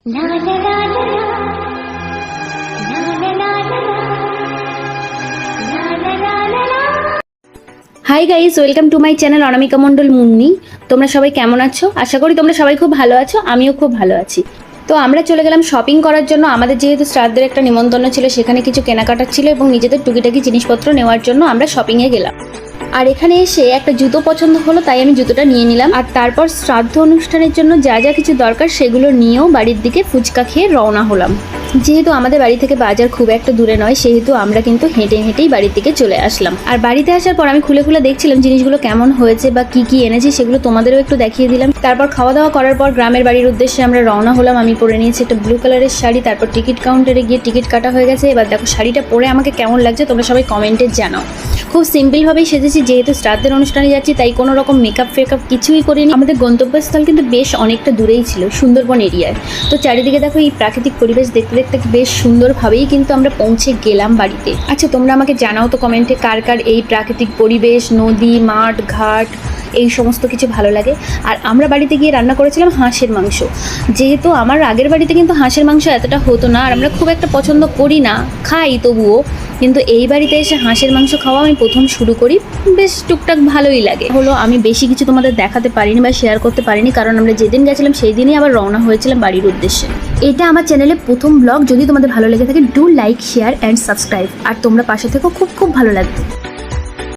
High guys, welcome to my channel Anamika Mondal Munni. তোমরা সবাই কেমন আছো? আশা করি তোমরা সবাই খুব ভালো আছো। আমিও খুব ভালো আছি। তো আমরা চলে গেলাম শপিং করার জন্য। আমাদের যেহেতু শ্রাদ্ধের একটা নিমন্ত্রণ ছিল, সেখানে কিছু কেনাকাটা ছিল এবং নিজেদের টুকিটাকি জিনিসপত্র নেওয়ার জন্য আমরা শপিংয়ে গেলাম। আর এখানে এসে একটা জুতো পছন্দ হলো, তাই আমি জুতোটা নিয়ে নিলাম। আর তারপর শ্রাদ্ধ অনুষ্ঠানের জন্য যা যা কিছু দরকার সেগুলো নিয়েও বাড়ির দিকে ফুচকা খেয়ে রওনা হলাম। যেহেতু আমাদের বাড়ি থেকে বাজার খুব একটা দূরে নয়, সেহেতু আমরা কিন্তু হেঁটে হেঁটেই বাড়ির দিকে চলে আসলাম। আর বাড়িতে আসার পর আমি খুলে খুলে দেখছিলাম জিনিসগুলো কেমন হয়েছে বা কি কি এনেছি, সেগুলো তোমাদেরও একটু দেখিয়ে দিলাম। তারপর খাওয়া দাওয়া করার পর গ্রামের বাড়ির উদ্দেশ্যে আমরা রওনা হলাম। আমি পরে নিয়েছি একটা ব্লু কালারের শাড়ি। তারপর টিকিট কাউন্টারে গিয়ে টিকিট কাটা হয়ে গেছে। এবার দেখো শাড়িটা পরে আমাকে কেমন লাগছে তোমরা সবাই কমেন্টে জানাও। খুব সিম্পলভাবেই সেজেছি, যেহেতু শ্রাদ্ধের অনুষ্ঠানে যাচ্ছি, তাই কোনো রকম মেকআপ ফেকআপ কিছুই করিনি। আমাদের গন্তব্যস্থল কিন্তু বেশ অনেকটা দূরেই ছিল, সুন্দরবন এরিয়ায়। তো চারিদিকে দেখো এই প্রাকৃতিক পরিবেশ দেখতে দেখতে বেশ সুন্দরভাবেই কিন্তু আমরা পৌঁছে গেলাম বাড়িতে। আচ্ছা, তোমরা আমাকে জানাও তো কমেন্টে কার কার এই প্রাকৃতিক পরিবেশ, নদী, মাঠ, ঘাট এই সমস্ত কিছু ভালো লাগে। আর আমরা বাড়িতে গিয়ে রান্না করেছিলাম হাঁসের মাংস। যেহেতু আমার আগের বাড়িতে কিন্তু হাঁসের মাংস এতটা হতো না, আর আমরা খুব একটা পছন্দ করি না, খাই তবুও। কিন্তু এই বাড়িতে এসে হাঁসের মাংস খাওয়া আমি প্রথম শুরু করি, বেশ টুকটাক ভালোই লাগে। হলো আমি বেশি কিছু তোমাদের দেখাতে পারিনি বা শেয়ার করতে পারিনি, কারণ আমরা যেদিন গেছিলাম সেই দিনই আবার রওনা হয়েছিলাম বাড়ির উদ্দেশ্যে। এটা আমার চ্যানেলে প্রথম ব্লগ। যদি তোমাদের ভালো লেগে থাকে, do like, share and subscribe. আর তোমরা পাশে থেকো, খুব খুব ভালো লাগবে।